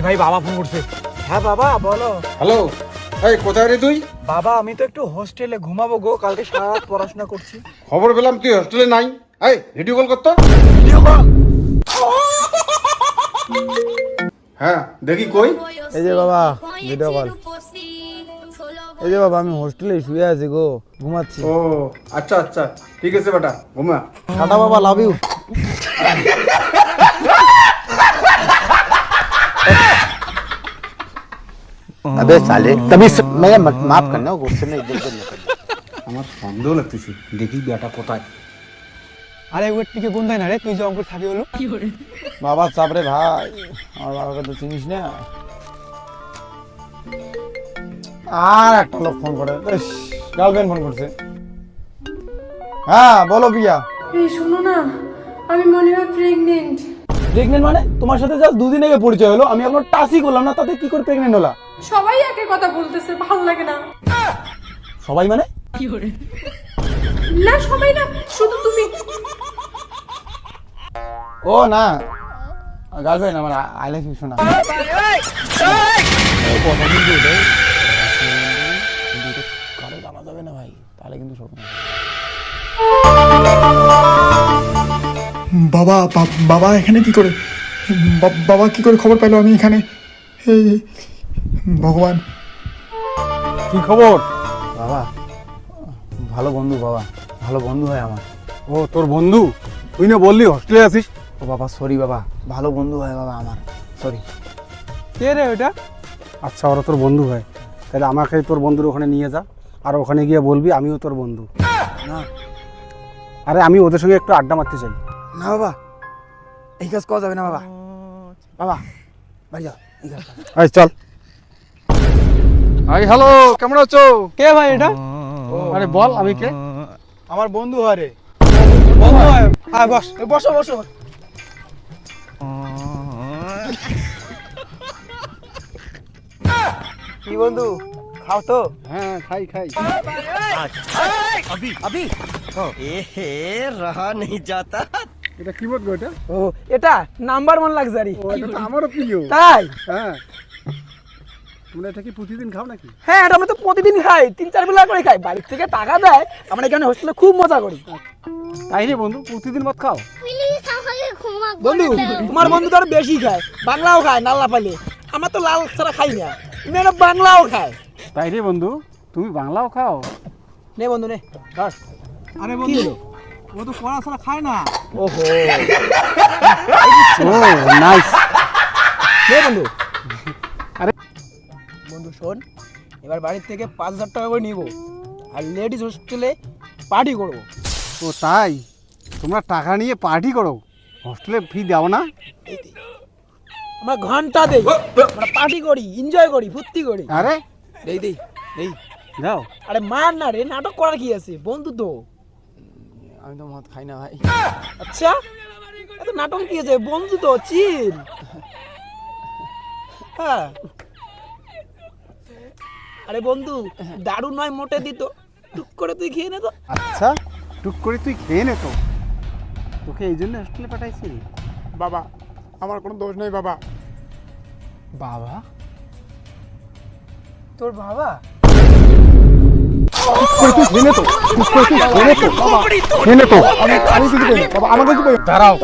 ভাই বাবা ফোন করছে। হ্যাঁ বাবা বলো। হ্যালো, এই কোথায় রে তুই? বাবা আমি তো একটু হোস্টেলে ঘুমাবো গো, কালকে সারা রাত পড়াশোনা করছি। খবর পেলাম তুই হোস্টেলে নাই। এই ভিডিও কল করতো। Video call. হ্যাঁ দেখি কই। এই যে বাবা ভিডিও কল। এই যে বাবা আমি হোস্টেলে শুয়ে আছি গো, ঘুমাচ্ছি। ও আচ্ছা আচ্ছা, ঠিক আছে বেটা, ঘুমা। টাটা বাবা, লাভ ইউ। अबे साले तभी मैं माफ करना गुस्से में इधर उधर निकल আমার সন্দেহ লাগতেছে, দেখি বেটা কোথায়। আরে ওর টিকে কোন না রে, তুই যে অঙ্কুর থাকি হলো। বাবা চাপ রে ভাই, আমার বাবাকে তো চিনিস না। আর একটা লোক ফোন করে, গার্লফ্রেন্ড ফোন করছে। হ্যাঁ বলো পিয়া। এই শোনো না, আমি মনে হয় প্রেগনেন্ট। প্রেগনেন্ট মানে? তোমার সাথে জাস্ট দুদিন আগে পরিচয় হলো, আমি এখনো টাচই করলাম না, তাতে কি করে প্রেগনেন্ট হলা? সবাই একই কথা বলতেছে, ভালো লাগে না। সবাই মানে? না সবাই না, শুধু তুমি। ও না, গার্লফ্রেন্ড আমার, আই লাভ ইউ শোনা। কারো জানা যাবে না ভাই, তাহলে কিন্তু শোনো। বাবা বাবা এখানে কি করে? বাবা কি করে খবর পেলো আমি এখানে? এই ভগবান, কি খবর? বাবা ভালো বন্ধু, বাবা ভালো বন্ধু হয় আমার। ও তোর বন্ধু? তুই না বললি হোস্টেলে আছিস? ও বাবা সরি বাবা, ভালো বন্ধু হয় বাবা আমার, সরি। কে রে ওটা? আচ্ছা ওরা তোর বন্ধু হয়, তাহলে আমাকে তোর বন্ধুর ওখানে নিয়ে যা, আর ওখানে গিয়ে বলবি আমিও তোর বন্ধু। না আরে আমি ওদের সঙ্গে একটু আড্ডা মারতে চাই। না বাবা, এই কাজ করা যাবে না বাবা। বাবা বাড়ি যাও, এই কাজ করা যাবে না। আয় চল। হাই হ্যালো, কেমন আছো? কে ভাই এটা? আরে বল আমি কে? আমার বন্ধু হয় রে। বন্ধু হয়? আয় বস। বসো বসো। কি বন্ধু, খাও তো? হ্যাঁ খাই খাই। रहा नहीं जाता এটা কি বলবো এটা? ও এটা নাম্বার 1 লাক্সারি। ও এটা তো আমারও প্রিয়। তাই? হ্যাঁ। তোমরা এটা কি প্রতিদিন খাও নাকি? হ্যাঁ এটা আমরা তো প্রতিদিন খাই, 3-4 বেলা করে খাই, বাড়ি থেকে টাকা দেয়, আমরা এখানে হোস্টেলে খুব মজা করি। তাই রে বন্ধু, প্রতিদিন মত খাও? বন্ধু তোমার বন্ধু তো আরো বেশি খায়, বাংলাও খায় নাল্লা পালে, আমরা তো লাল ছাড়া খাই না, মেয়েরা বাংলাও খায়। তাই রে বন্ধু, তুমি বাংলাও খাও? নে বন্ধু নে ধর। আরে বন্ধু ও তো পড়া ছাড়া খায় না। ওহো ও নাইস। নে বন্ধু। আরে বন্ধু শোন, এবার বাড়ির থেকে 5,000 টাকা করে নিব, আর লেডিস হোস্টেলে পার্টি করবো। ও তাই? তোমরা টাকা নিয়ে পার্টি করো, হোস্টেলে ফি দাও না? আমরা ঘন্টা দেই, আমরা পার্টি করি, এনজয় করি, ফুর্তি করি। আরে দেই দেই দেই। যাও। আরে মার না রে, নাটক করার কি আছে, বন্ধু তো। আমি তো মদ খাই না ভাই। আচ্ছা এত নাটক কি আছে, বন্ধু তো, চিল। হ্যাঁ আরে বন্ধু দারু নয় মোটে দিত, টুক করে তুই খেয়ে নে তো। আচ্ছা টুক করে তুই খেয়ে নে তো, তোকে এই জন্য হোস্টেলে পাঠাইছি। বাবা আমার কোনো দোষ নেই বাবা। বাবা? তোর বাবা? খেয়ে নে তো, টুক করে তুই খেয়ে নে তো, খেয়ে নে তো। আমি কিছু করি না। বাবা আমাকে কিছু করি না। দাঁড়াও।